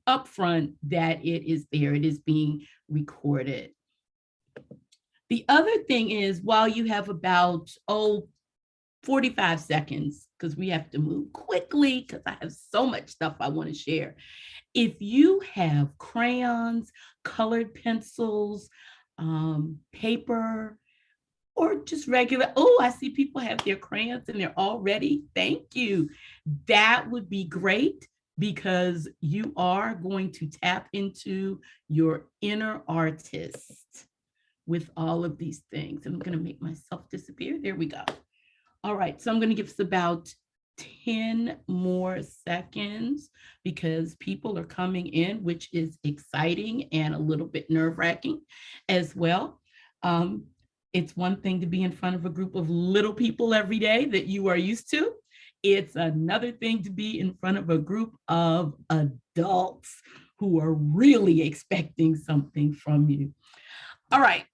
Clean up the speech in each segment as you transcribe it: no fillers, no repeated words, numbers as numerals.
up front that it is there, it is being recorded. The other thing is, while you have about 45 seconds, because we have to move quickly because I have so much stuff I want to share. If you have crayons, colored pencils, paper, or just regular, oh, I see people have their crayons and they're all ready. Thank you. That would be great, because you are going to tap into your inner artist with all of these things. I'm going to make myself disappear. There we go. All right, so I'm going to give us about 10 more seconds because people are coming in, which is exciting and a little bit nerve-wracking as well. It's one thing to be in front of a group of little people every day that you are used to. It's another thing to be in front of a group of adults who are really expecting something from you. All right,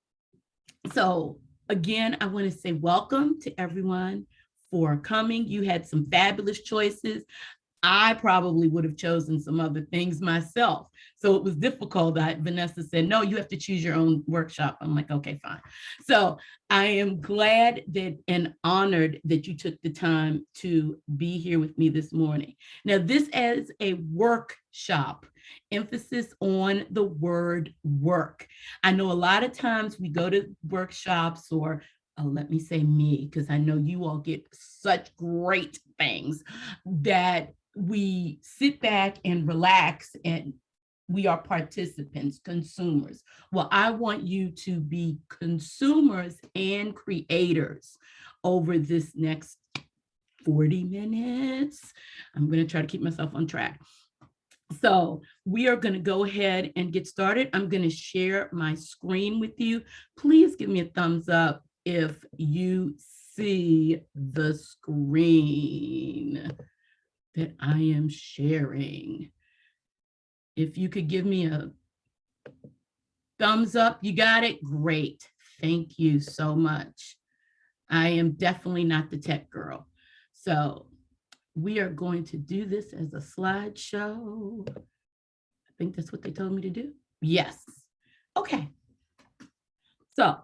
so again, I want to say welcome to everyone for coming. You had some fabulous choices. I probably would have chosen some other things myself. So it was difficult. Vanessa said, no, you have to choose your own workshop. I'm like, okay, fine. So I am glad that and honored that you took the time to be here with me this morning. Now, this is a workshop, emphasis on the word work. I know a lot of times we go to workshops, or let me say me, because I know you all get such great things, that we sit back and relax and we are participants, consumers. Well, I want you to be consumers and creators over this next 40 minutes. I'm going to try to keep myself on track. So we are going to go ahead and get started. I'm going to share my screen with you. Please give me a thumbs up if you see the screen that I am sharing. If you could give me a thumbs up, you got it? Great. Thank you so much. I am definitely not the tech girl. So we are going to do this as a slideshow. I think that's what they told me to do. Yes. Okay. So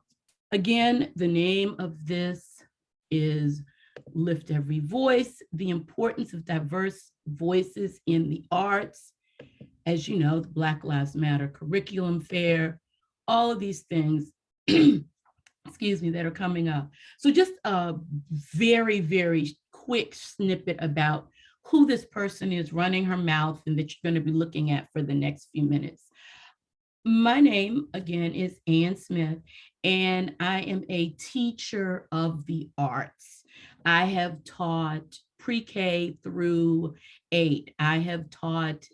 again, the name of this is Lift Every Voice, the importance of diverse voices in the arts. As you know, the Black Lives Matter curriculum fair, all of these things, excuse me, that are coming up. So just a very, very quick snippet about who this person is running her mouth and that you're going to be looking at for the next few minutes. My name, again, is Ann Smith, and I am a teacher of the arts. I have taught pre-K through 8. I have taught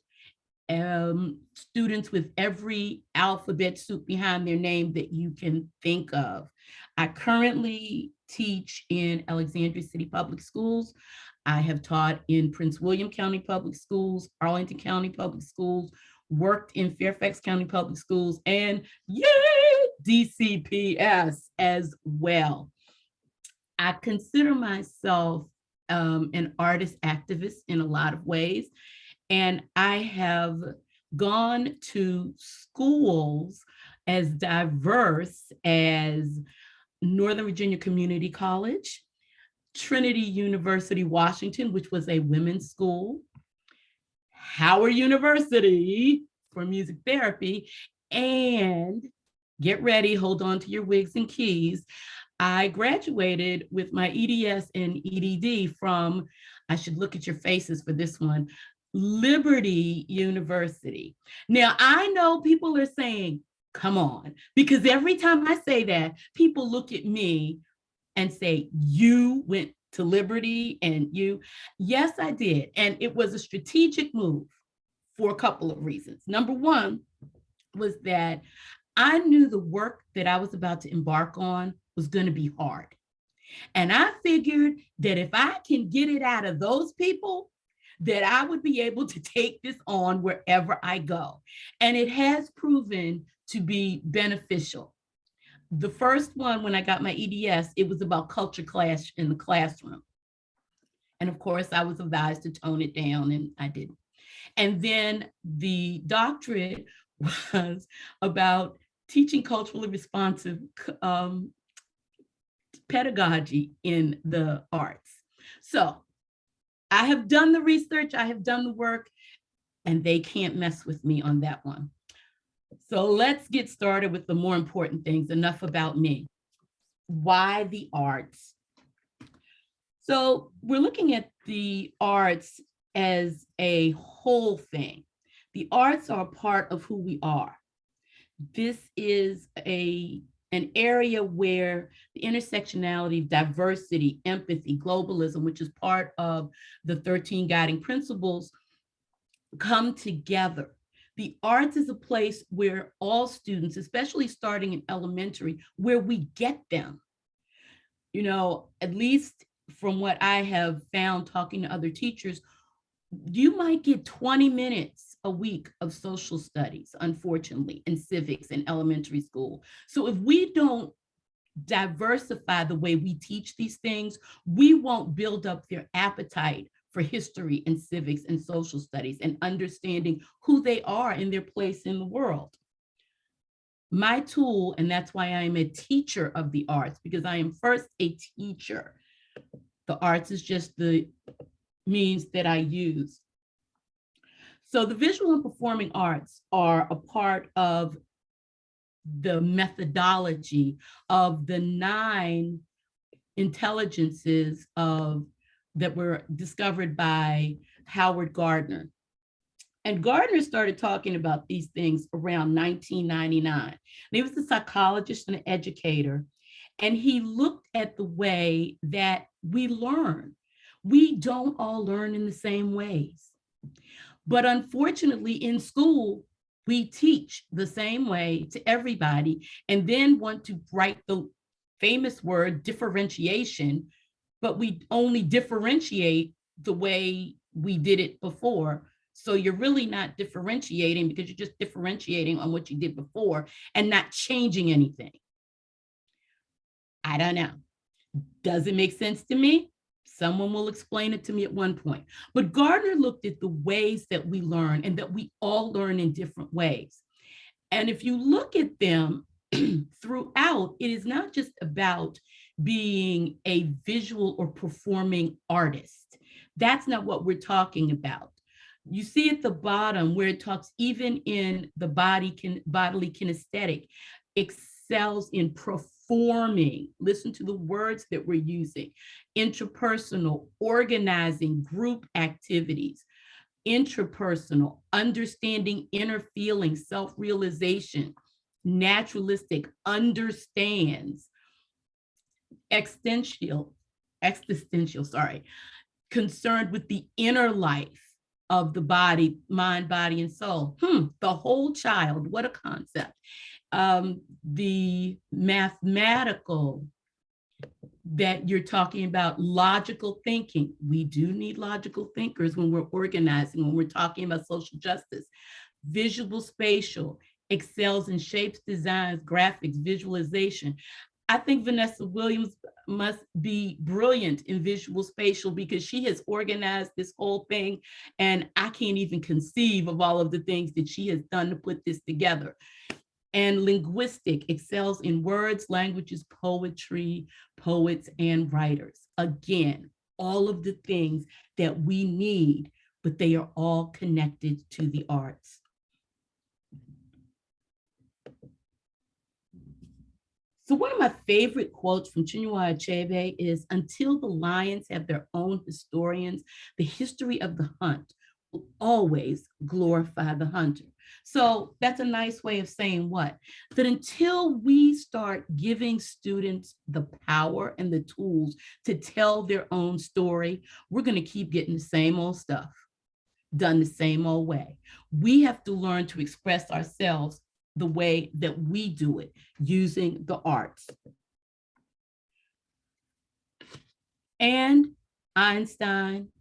students with every alphabet soup behind their name that you can think of. I currently teach in Alexandria City Public Schools. I have taught in Prince William County Public Schools, Arlington County Public Schools, worked in Fairfax County Public Schools, and yay, DCPS as well. I consider myself an artist activist in a lot of ways. And I have gone to schools as diverse as Northern Virginia Community College, Trinity University, Washington, which was a women's school, Howard University for music therapy, and get ready, hold on to your wigs and keys. I graduated with my EDS and EDD from, I should look at your faces for this one, Liberty University. Now, I know people are saying, come on, because every time I say that, people look at me and say, you went to Liberty and you, yes, I did. And it was a strategic move for a couple of reasons. Number one was that I knew the work that I was about to embark on was going to be hard. And I figured that if I can get it out of those people, that I would be able to take this on wherever I go. And it has proven to be beneficial. The first one, when I got my EDS, it was about culture clash in the classroom. And of course, I was advised to tone it down, and I didn't. And then the doctorate was about teaching culturally responsive pedagogy in the arts. So I have done the research, I have done the work, and they can't mess with me on that one. So let's get started with the more important things. Enough about me. Why the arts? So we're looking at the arts as a whole thing. The arts are a part of who we are. This is an area where the intersectionality, diversity, empathy, globalism, which is part of the 13 guiding principles, come together. The arts is a place where all students, especially starting in elementary, where we get them. You know, at least from what I have found talking to other teachers, you might get 20 minutes a week of social studies, unfortunately, in civics in elementary school. So if we don't diversify the way we teach these things, we won't build up their appetite for history and civics and social studies and understanding who they are and their place in the world. My tool, and that's why I am a teacher of the arts, because I am first a teacher. The arts is just the means that I use. So the visual and performing arts are a part of the methodology of the 9 intelligences that were discovered by Howard Gardner. And Gardner started talking about these things around 1999. And he was a psychologist and an educator. And he looked at the way that we learn. We don't all learn in the same ways. But unfortunately, in school, we teach the same way to everybody and then want to write the famous word differentiation, but we only differentiate the way we did it before. So you're really not differentiating because you're just differentiating on what you did before and not changing anything. I don't know. Does it make sense to me? Someone will explain it to me at one point. But Gardner looked at the ways that we learn and that we all learn in different ways. And if you look at them throughout, it is not just about being a visual or performing artist. That's not what we're talking about. You see at the bottom where it talks even in the bodily kinesthetic, excels in performing. Listen to the words that we're using. Interpersonal, organizing, group activities. Intrapersonal, understanding inner feelings, self-realization. Naturalistic, understands. Existential, concerned with the inner life of the body, mind, body, and soul. The whole child, what a concept. The mathematical, that you're talking about, logical thinking. We do need logical thinkers when we're organizing, when we're talking about social justice. Visual spatial, excels in shapes, designs, graphics, visualization. I think Vanessa Williams must be brilliant in visual spatial because she has organized this whole thing, and I can't even conceive of all of the things that she has done to put this together. And linguistic, excels in words, languages, poetry, poets, and writers. Again, all of the things that we need, but they are all connected to the arts. So one of my favorite quotes from Chinua Achebe is, "Until the lions have their own historians, the history of the hunt will always glorify the hunter." So that's a nice way of saying what? That until we start giving students the power and the tools to tell their own story, we're going to keep getting the same old stuff done the same old way. We have to learn to express ourselves the way that we do it, using the arts. And Einstein,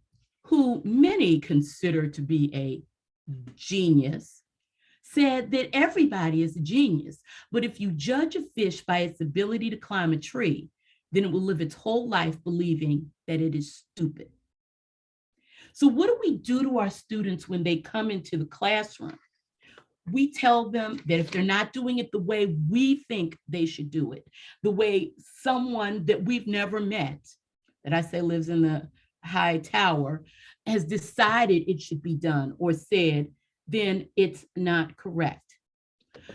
who many consider to be a genius, said that everybody is a genius, but if you judge a fish by its ability to climb a tree, then it will live its whole life believing that it is stupid. So what do we do to our students when they come into the classroom? We tell them that if they're not doing it the way we think they should do it, the way someone that we've never met, that I say lives in the high tower, has decided it should be done or said, then it's not correct.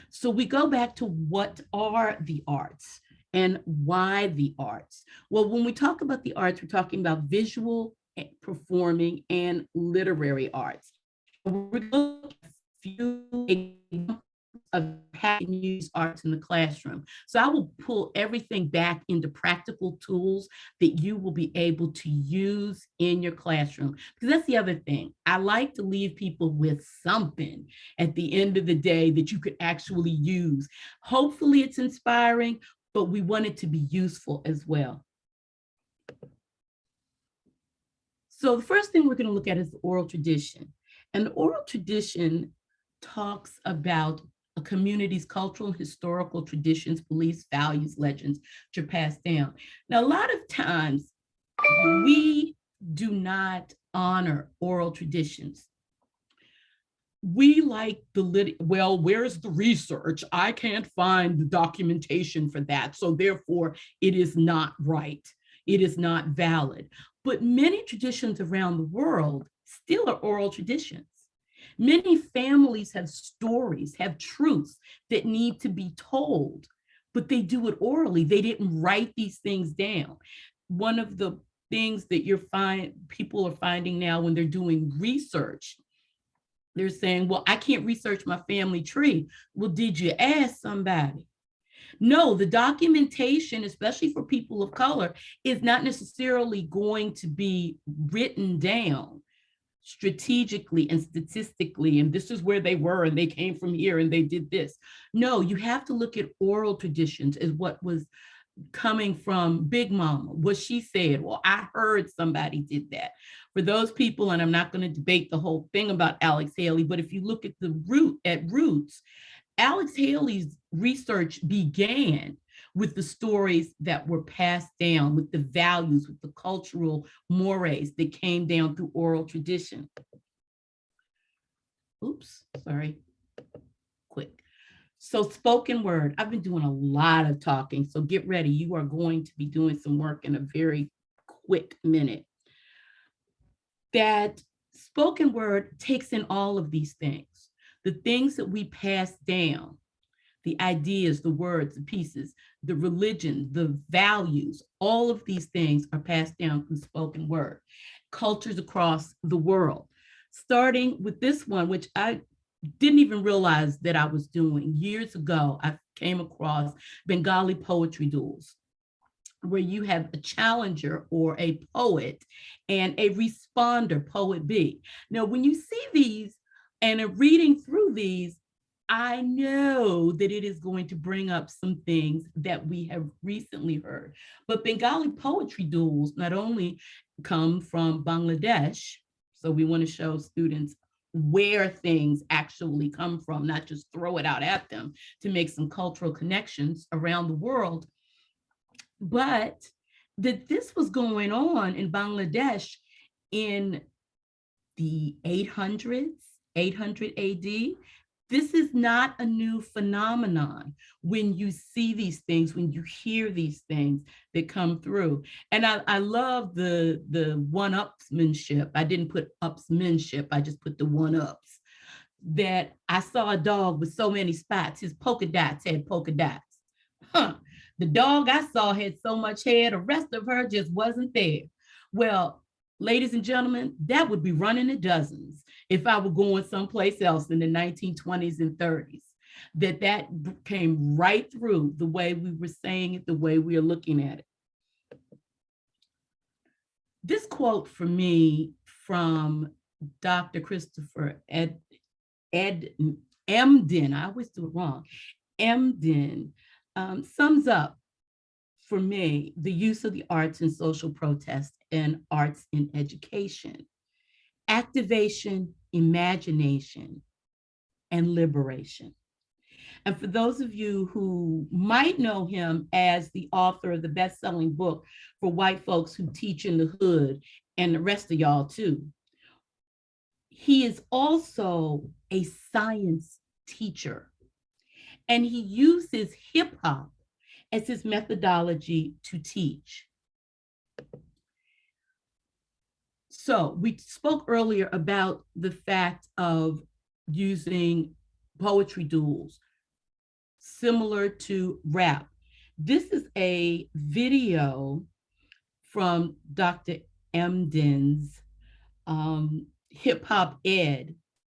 So we go back to what are the arts and why the arts? Well, when we talk about the arts, we're talking about visual, performing, and literary arts. We're looking at a few examples of how you can use arts in the classroom. So I will pull everything back into practical tools that you will be able to use in your classroom. Because that's the other thing. I like to leave people with something at the end of the day that you could actually use. Hopefully it's inspiring, but we want it to be useful as well. So the first thing we're going to look at is the oral tradition. And the oral tradition talks about a community's cultural and historical traditions, beliefs, values, legends, which are passed down. Now, a lot of times we do not honor oral traditions. We like well, where's the research? I can't find the documentation for that. So therefore, it is not right. It is not valid. But many traditions around the world still are oral traditions. Many families have stories, have truths that need to be told, but they do it orally. They didn't write these things down. One of the things that people are finding now when they're doing research, they're saying, well, I can't research my family tree. Well, did you ask somebody? No, the documentation, especially for people of color, is not necessarily going to be written down strategically and statistically, and this is where they were, and they came from here, and they did this. No, you have to look at oral traditions as what was coming from Big Mama, what she said. Well, I heard somebody did that. For those people, and I'm not going to debate the whole thing about Alex Haley, but if you look at roots, Alex Haley's research began with the stories that were passed down, with the values, with the cultural mores that came down through oral tradition. Oops, sorry, quick. So spoken word, I've been doing a lot of talking, so get ready. You are going to be doing some work in a very quick minute. That spoken word takes in all of these things, the things that we pass down, the ideas, the words, the pieces, the religion, the values, all of these things are passed down from spoken word. Cultures across the world, starting with this one, which I didn't even realize that I was doing. Years ago, I came across Bengali poetry duels, where you have a challenger or a poet and a responder, poet B. Now, when you see these and are reading through these, I know that it is going to bring up some things that we have recently heard. But Bengali poetry duels not only come from Bangladesh, so we want to show students where things actually come from, not just throw it out at them to make some cultural connections around the world, but that this was going on in Bangladesh in the 800 AD. This is not a new phenomenon when you see these things, when you hear these things that come through. And I love the one-upsmanship. I didn't put upsmanship, I just put the one-ups. That I saw a dog with so many spots, his polka dots had polka dots. Huh. The dog I saw had so much hair, the rest of her just wasn't there. Well, ladies and gentlemen, that would be running the dozens if I were going someplace else in the 1920s and 30s. That came right through the way we were saying it, the way we are looking at it. This quote for me from Dr. Christopher Emdin, I always do it wrong, Emdin, sums up for me the use of the arts in social protest and arts in education. Activation, imagination, and liberation. And for those of you who might know him as the author of the best-selling book for white folks who teach in the hood, and the rest of y'all too, He is also a science teacher, and he uses hip hop as his methodology to teach. So we spoke earlier about the fact of using poetry duels similar to rap. This is a video from Dr. Emdin's hip hop ed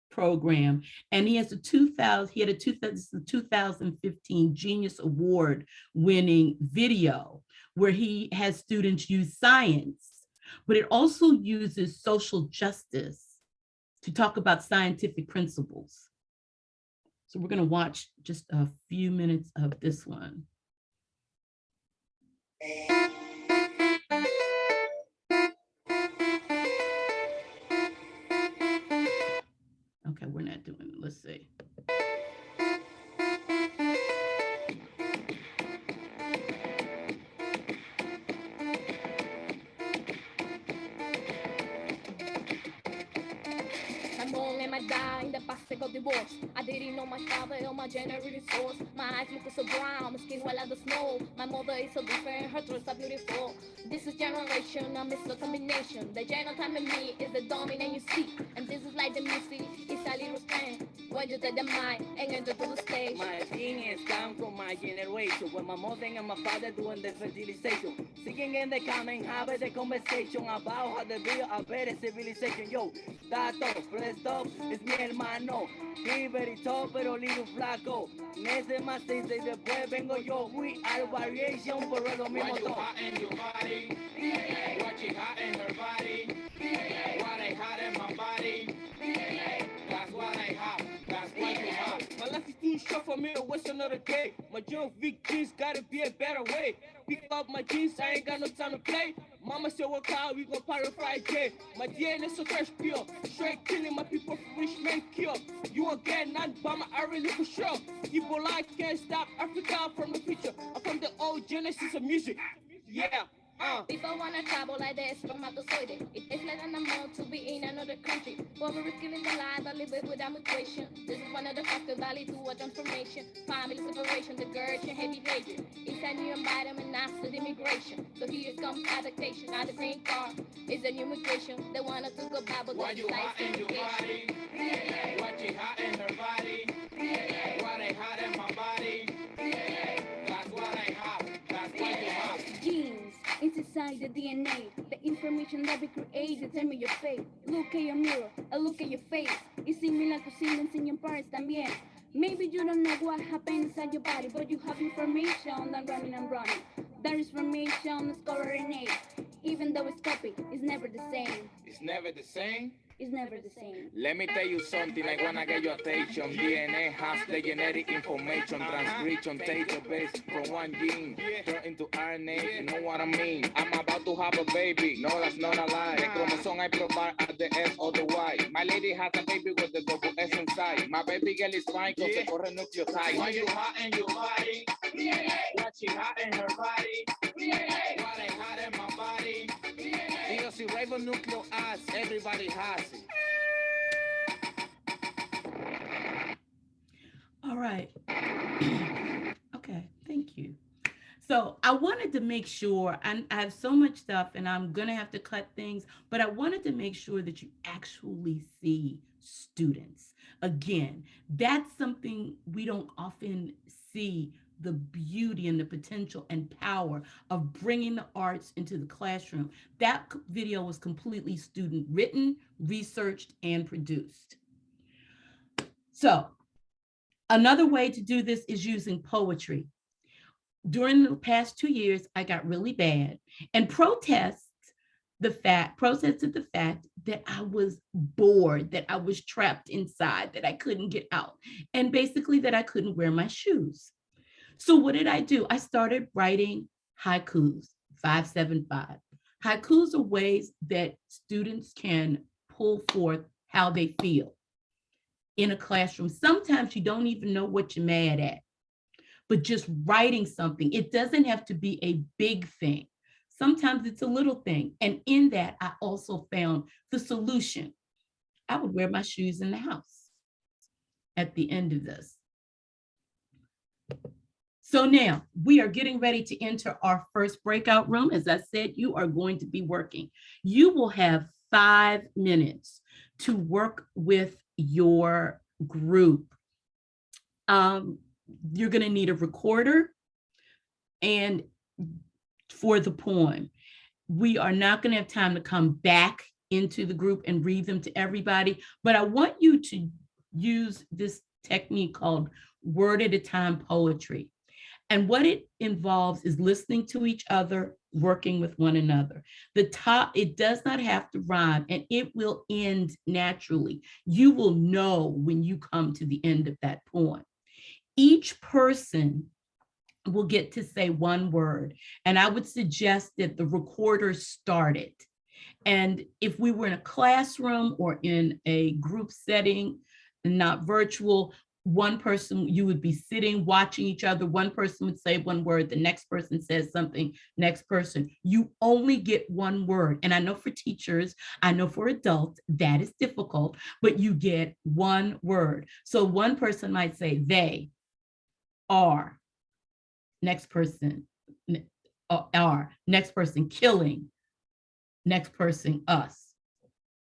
program, and he has a 2015 Genius Award winning video where he has students use science, but it also uses social justice to talk about scientific principles. So we're going to watch just a few minutes of this one. Okay, we're not doing it. Let's see. In the basket of divorce. I didn't know my father or my generated source. My eyes look so brown, my skin white like the snow. My mother is so different, her throats are beautiful. This is generation, a mixed combination. The genotype in me is the dominant you see. And this is like the music, it's a little stand. When you take the mic and enter to the stage. My genes come from my generation. When my mother and my father doing the fertilization. Singing in the comment, having the conversation about how to build a better civilization. Yo, Tato, presto, es mi hermano. He very tall, pero little flaco. En ese macizo y después vengo yo. We are variation, por lo mismo todo. Hot in your body, what you hot in her body, what I hot in my body. That's what I have, that's what you have. My life is too short for me to waste another day. My young Vic jeans gotta be a better way. Pick up my jeans, I ain't got no time to play. Mama said work out, we gon' party Friday. My DNA so fresh pure. Straight killing my people for rich men cure. You won't get none by my really for sure. People like can't stop Africa from the future. I'm from the old genesis of music. Yeah. People wanna travel like the spermatozoid. It takes less than a month to be in another country. Whoever is killing the life, I live it without mutation. This is one of the factors that lead to a transformation. Family separation, the gurge and heavy behavior. It's a new environment after the immigration. So here comes adaptation. Now the green card is a new migration. They want us to go back, but why you hot in your body? What you hot in her body? What I hot in my body? That's what I have. That's what you have. Genes. It's inside the DNA, the information that we create determine your fate. Look at your mirror, and look at your face. It's similar to seeing in your parents también. Maybe you don't know what happened inside your body, but you have information that running and running. That information is colored in age. Even though it's copied, it's never the same. It's never the same? It's never the same. Let me tell you something, I wanna get your attention. DNA has the genetic information, transcription, database from one gene, turn into RNA, you know what I mean? I'm about to have a baby, no that's not a lie. The chromosome I provide at the S or the Y. My lady has a baby with the double S inside. My baby girl is fine cause se corre nucleotide. Why you hot in your body? What she hot in her body? What I hot in my body? Because if ribonucleic everybody has it. All right. Okay, thank you. So I wanted to make sure, and I have so much stuff and I'm gonna have to cut things, but I wanted to make sure that you actually see students. Again, that's something we don't often see, the beauty and the potential and power of bringing the arts into the classroom. That video was completely student written, researched, and produced. So another way to do this is using poetry. During the past 2 years, I got really bad and protested the fact that I was bored, that I was trapped inside, that I couldn't get out, and basically that I couldn't wear my shoes. So what did I do? I started writing haikus, 575. Haikus are ways that students can pull forth how they feel in a classroom. Sometimes you don't even know what you're mad at, but just writing something, it doesn't have to be a big thing. Sometimes it's a little thing. And in that, I also found the solution. I would wear my shoes in the house at the end of this. So now we are getting ready to enter our first breakout room. As I said, you are going to be working. You will have 5 minutes to work with your group. You're going to need a recorder and for the poem. We are not going to have time to come back into the group and read them to everybody, but I want you to use this technique called word at a time poetry. And what it involves is listening to each other, working with one another. It does not have to rhyme, and it will end naturally. You will know when you come to the end of that poem. Each person will get to say one word, and I would suggest that the recorder start it. And if we were in a classroom or in a group setting, not virtual, one person, you would be sitting watching each other. One person would say one word, the next person says something, next person. You only get one word. And I know for teachers, I know for adults, that is difficult, but you get one word. So one person might say they are, next person are, next person killing, next person us,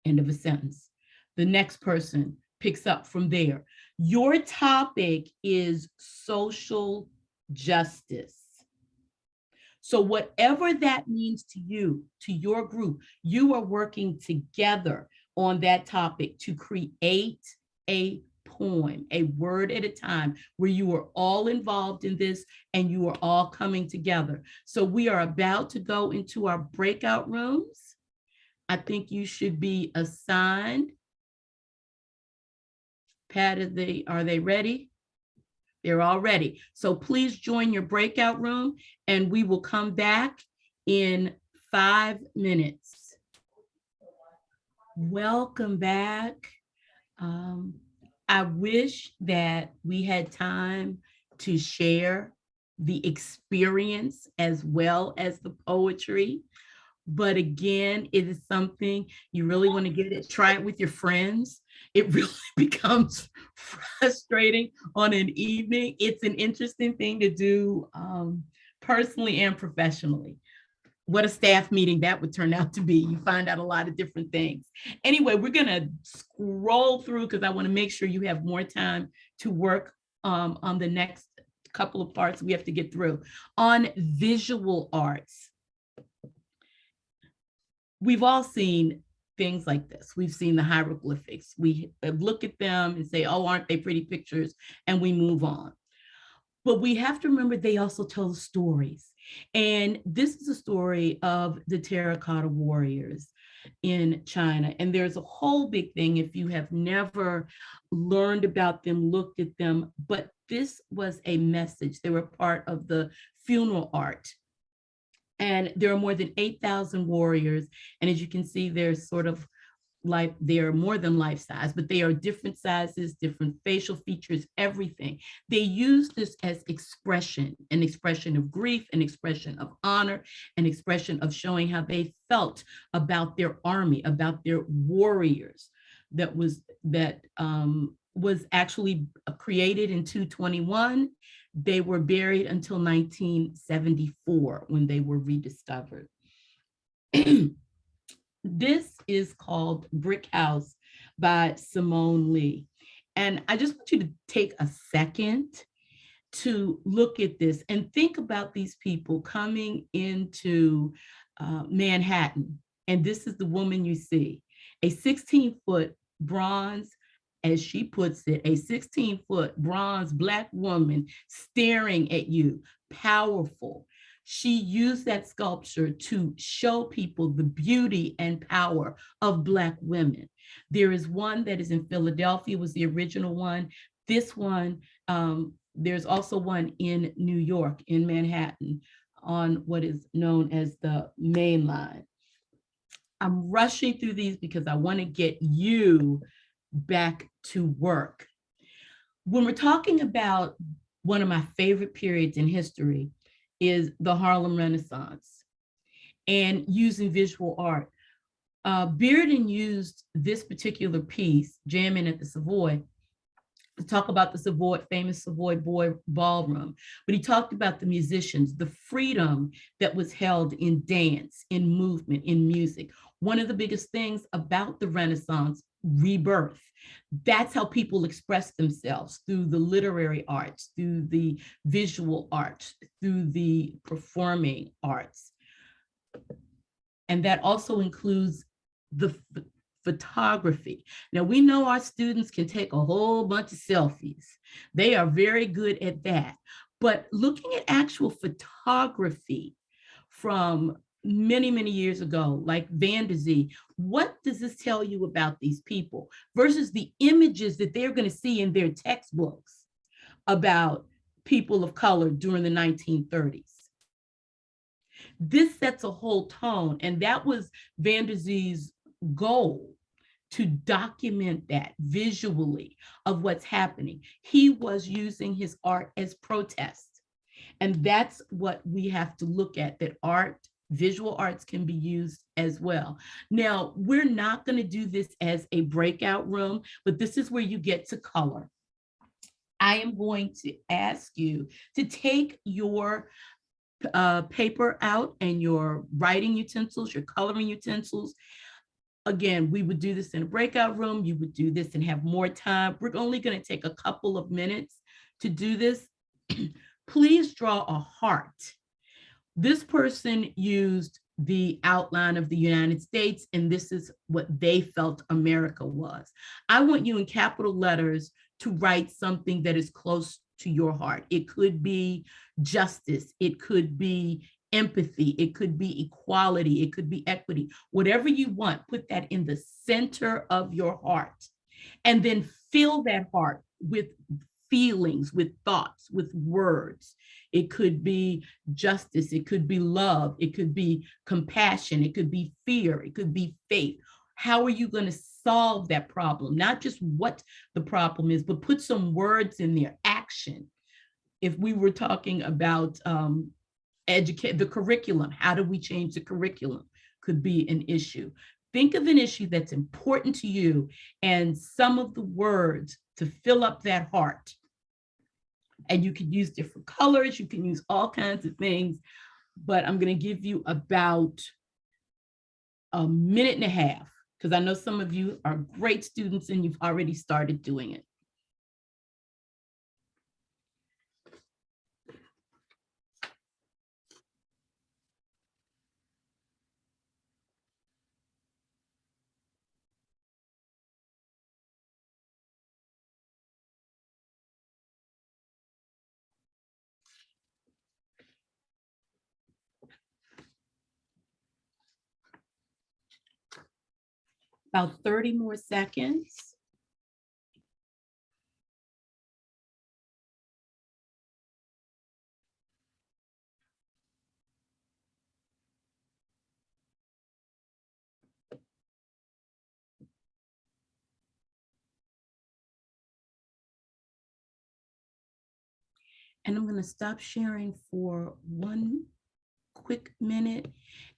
end of a sentence. The next person picks up from there. Your topic is social justice. So whatever that means to you, to your group, you are working together on that topic to create a poem, a word at a time, where you are all involved in this and you are all coming together. So we are about to go into our breakout rooms. I think you should be assigned. Pat, are they ready? They're all ready. So please join your breakout room and we will come back in 5 minutes. Welcome back. I wish that we had time to share the experience as well as the poetry. But again, it is something you really want to get it, try it with your friends. It really becomes frustrating on an evening. It's an interesting thing to do personally and professionally. What a staff meeting that would turn out to be. You find out a lot of different things. Anyway, we're going to scroll through because I want to make sure you have more time to work on the next couple of parts we have to get through. On visual arts, we've all seen things like this. We've seen the hieroglyphics. We look at them and say, oh, aren't they pretty pictures? And we move on. But we have to remember they also tell stories. And this is a story of the Terracotta Warriors in China. And there's a whole big thing if you have never learned about them, looked at them, but this was a message. They were part of the funeral art. And there are more than 8,000 warriors. And as you can see, there's sort of like, they're more than life size, but they are different sizes, different facial features, everything. They use this as expression, an expression of grief, an expression of honor, an expression of showing how they felt about their army, about their warriors. That was actually created in 221. They were buried until 1974 when they were rediscovered. This is called Brick House by Simone Lee. And I just want you to take a second to look at this and think about these people coming into Manhattan. And this is the woman you see, a 16-foot bronze, as she puts it, a 16-foot bronze Black woman staring at you, powerful. She used that sculpture to show people the beauty and power of Black women. There is one that is in Philadelphia, was the original one. This one, there's also one in New York, in Manhattan, on what is known as the Main Line. I'm rushing through these because I want to get you back to work. When we're talking about one of my favorite periods in history is the Harlem Renaissance and using visual art. Bearden used this particular piece, Jamming at the Savoy, to talk about the famous Savoy Ballroom, but he talked about the musicians, the freedom that was held in dance, in movement, in music. One of the biggest things about the Renaissance, rebirth. That's how people express themselves, through the literary arts, through the visual arts, through the performing arts. And that also includes the photography. Now, we know our students can take a whole bunch of selfies. They are very good at that. But looking at actual photography from many, many years ago, like Van der Zee, what does this tell you about these people versus the images that they're going to see in their textbooks about people of color during the 1930s? This sets a whole tone, and that was Van der Zee's goal, to document that visually of what's happening. He was using his art as protest. And that's what we have to look at, that art, visual arts can be used as well. Now, we're not going to do this as a breakout room, but this is where you get to color. I am going to ask you to take your paper out and your writing utensils, your coloring utensils. Again, we would do this in a breakout room. You would do this and have more time. We're only going to take a couple of minutes to do this. Please draw a heart. This person used the outline of the United States, and this is what they felt America was. I want you in capital letters to write something that is close to your heart. It could be justice. It could be empathy. It could be equality. It could be equity. Whatever you want, put that in the center of your heart. And then fill that heart with feelings, with thoughts, with words. It could be justice. It could be love. It could be compassion. It could be fear. It could be faith. How are you going to solve that problem? Not just what the problem is, but put some words in there, action. If we were talking about the curriculum, how do we change the curriculum? Could be an issue. Think of an issue that's important to you and some of the words to fill up that heart. And you can use different colors, you can use all kinds of things, but I'm going to give you about a minute and a half, because I know some of you are great students and you've already started doing it. About 30 more seconds. And I'm going to stop sharing for one quick minute.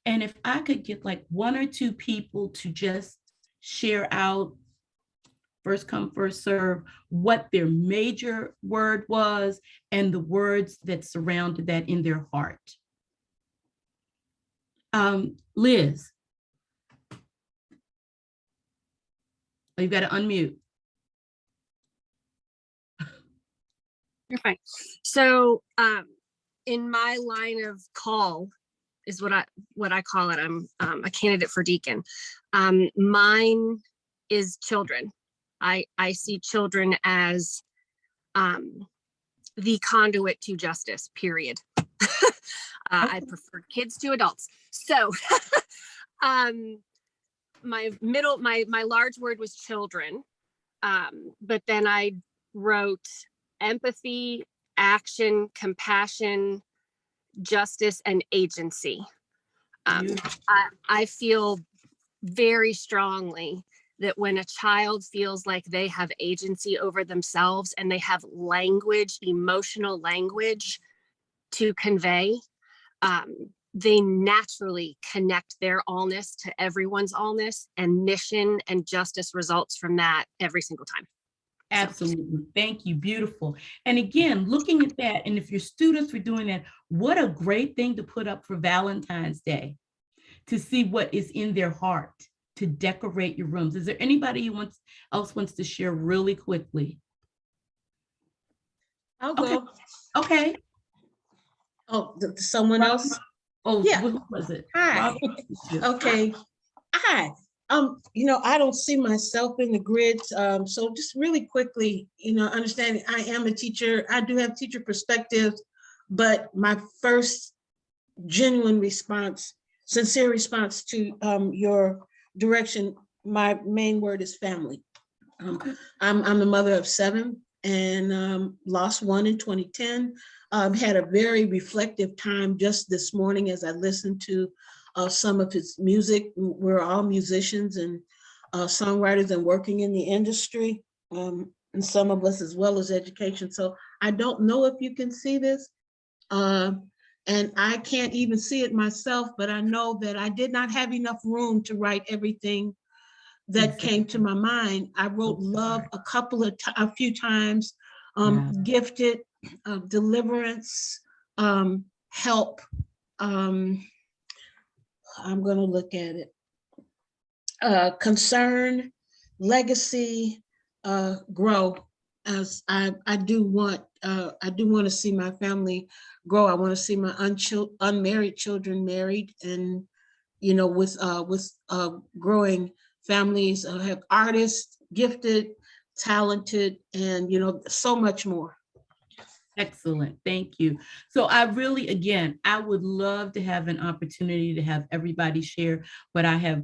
And if I could get like one or two people to just share out, first come, first serve, what their major word was and the words that surrounded that in their heart. Liz. Oh, you got to unmute. You're fine. So in my line of call is what I call it. I'm a candidate for deacon. Mine is children. I see children as the conduit to justice, period. I prefer kids to adults. So my large word was children. But then I wrote empathy, action, compassion, justice, and agency. I feel very strongly that when a child feels like they have agency over themselves and they have language, emotional language to convey, they naturally connect their allness to everyone's allness, and mission and justice results from that every single time. Absolutely. Thank you. Beautiful. And again, looking at that, and if your students were doing that, what a great thing to put up for Valentine's Day, to see what is in their heart, to decorate your rooms. Is there anybody who else wants to share really quickly? I'll go. Okay. Oh, someone else? Oh, Yeah. who was it? Hi. Okay. Hi. I don't see myself in the grids. So just really quickly, understanding I am a teacher. I do have teacher perspectives, but my first genuine response, sincere response to your direction, my main word is family. I'm the mother of 7 and lost 1 in 2010. Had a very reflective time just this morning as I listened to some of his music. We're all musicians and songwriters and working in the industry, and some of us as well as education. So I don't know if you can see this, and I can't even see it myself, but I know that I did not have enough room to write everything that came to my mind. I wrote love a few times, gifted, deliverance, help. I'm going to look at it. Concern, legacy, grow. As I do want to see my family grow. I want to see my unmarried children married, and with growing families. Have artists, gifted, talented, and so much more. Excellent. Thank you. So I would love to have an opportunity to have everybody share, but I have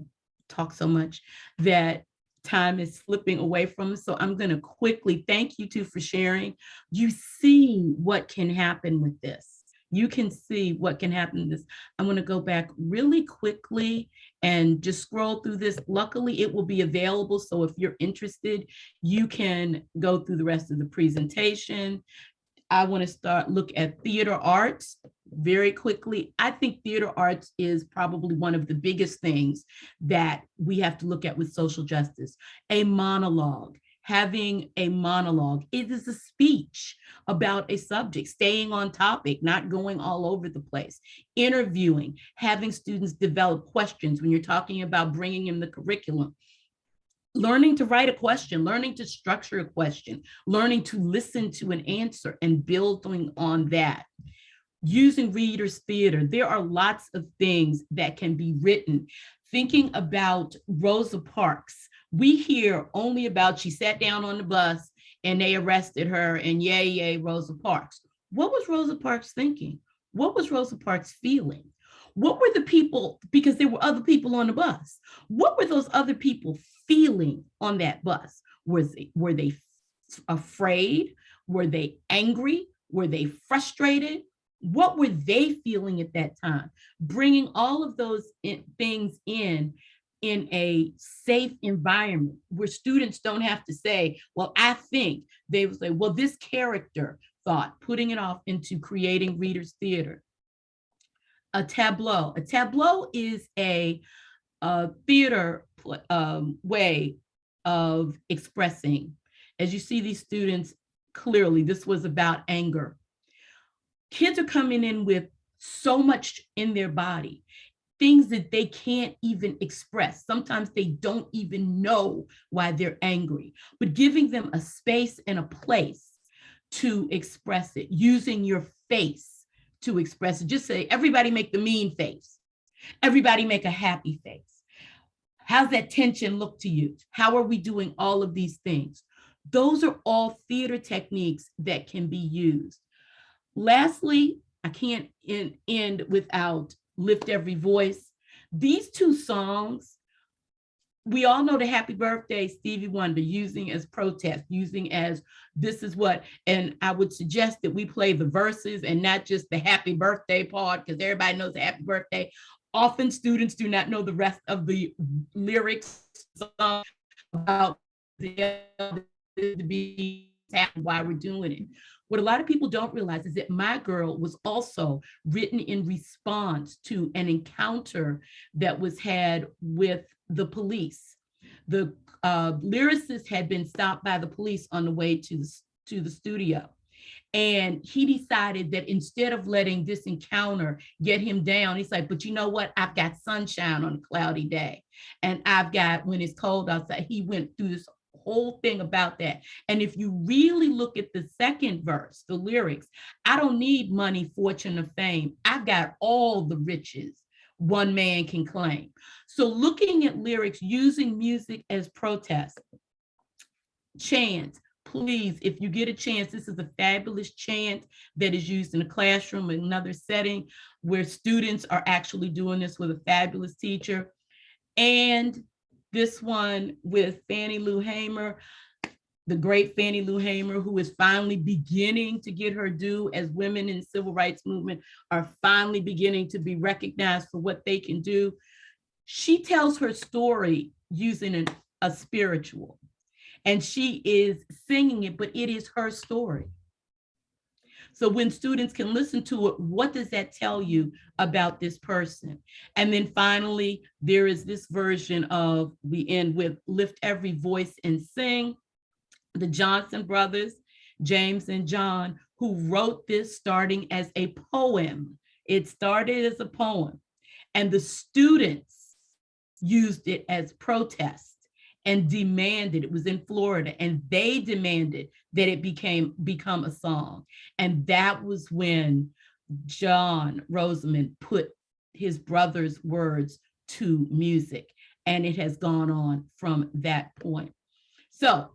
talked so much that time is slipping away from us. So I'm going to quickly thank you two for sharing. You see what can happen with this. You can see what can happen in this. I'm going to go back really quickly and just scroll through this. Luckily, it will be available. So if you're interested, you can go through the rest of the presentation. I want to look at theater arts very quickly. I think theater arts is probably one of the biggest things that we have to look at with social justice. A monologue, having a monologue. It is a speech about a subject, staying on topic, not going all over the place. Interviewing, having students develop questions when you're talking about bringing in the curriculum. Learning to write a question, learning to structure a question, learning to listen to an answer and building on that. Using readers' theater, there are lots of things that can be written. Thinking about Rosa Parks, we hear only about she sat down on the bus and they arrested her and yay, Rosa Parks. What was Rosa Parks thinking? What was Rosa Parks feeling? What were the people, because there were other people on the bus, what were those other people feeling on that bus? Were they afraid? Were they angry? Were they frustrated? What were they feeling at that time? Bringing all of those things in a safe environment where students don't have to say, well, I think. They would say, well, this character thought, putting it off into creating readers' theater. A tableau. A tableau is a theater way of expressing. As you see these students, clearly this was about anger. Kids are coming in with so much in their body, things that they can't even express. Sometimes they don't even know why they're angry, but giving them a space and a place to express it, using your face to express it. Just say, everybody make the mean face. Everybody make a happy face. How's that tension look to you? How are we doing all of these things? Those are all theater techniques that can be used. Lastly, I can't end without Lift Every Voice. These two songs, we all know the Happy Birthday, Stevie Wonder, using as protest, using as this is what, and I would suggest that we play the verses and not just the happy birthday part, because everybody knows the happy birthday. Often students do not know the rest of the lyrics about the be tapping while we're doing it. What a lot of people don't realize is that My Girl was also written in response to an encounter that was had with the police. The lyricist had been stopped by the police on the way to the studio. And he decided that instead of letting this encounter get him down, he's like, but you know what? I've got sunshine on a cloudy day. And I've got, when it's cold outside, he went through this whole thing about that. And if you really look at the second verse, the lyrics, I don't need money, fortune, or fame. I've got all the riches one man can claim. So looking at lyrics, using music as protest, chant, please, if you get a chance, this is a fabulous chant that is used in a classroom, in another setting where students are actually doing this with a fabulous teacher. And this one with Fannie Lou Hamer, the great Fannie Lou Hamer, who is finally beginning to get her due as women in the civil rights movement are finally beginning to be recognized for what they can do. She tells her story using a spiritual. And she is singing it, but it is her story. So when students can listen to it, what does that tell you about this person? And then finally, there is this version of, we end with Lift Every Voice and Sing. The Johnson brothers, James and John, who wrote this starting as a poem. It started as a poem, and the students used it as protest and demanded, it was in Florida, and they demanded that it become a song. And that was when John Rosamond put his brother's words to music, and it has gone on from that point. So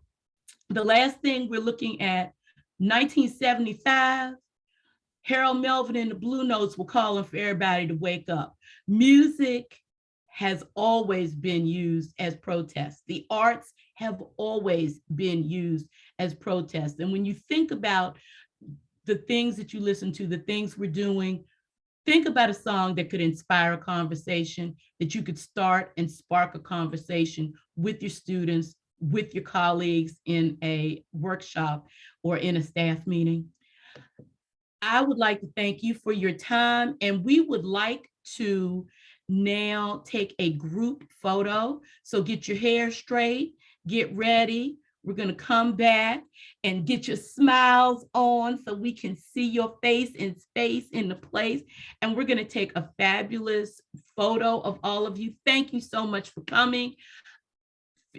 the last thing we're looking at, 1975, Harold Melvin and the Blue Notes were calling for everybody to wake up. Music has always been used as protest. The arts have always been used as protest. And when you think about the things that you listen to, the things we're doing, think about a song that could inspire a conversation, that you could start and spark a conversation with your students, with your colleagues in a workshop or in a staff meeting. I would like to thank you for your time, and we would like to now take a group photo. So get your hair straight, get ready. We're going to come back and get your smiles on so we can see your face in space, in the place. And we're going to take a fabulous photo of all of you. Thank you so much for coming.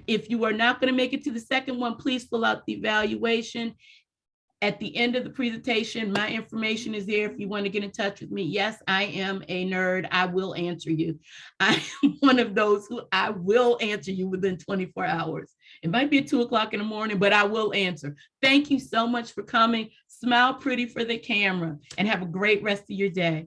If you are not going to make it to the second one, please fill out the evaluation. At the end of the presentation, my information is there if you want to get in touch with me. Yes, I am a nerd. I will answer you. I am one of those who I will answer you within 24 hours. It might be at 2 o'clock in the morning, but I will answer. Thank you so much for coming. Smile pretty for the camera and have a great rest of your day.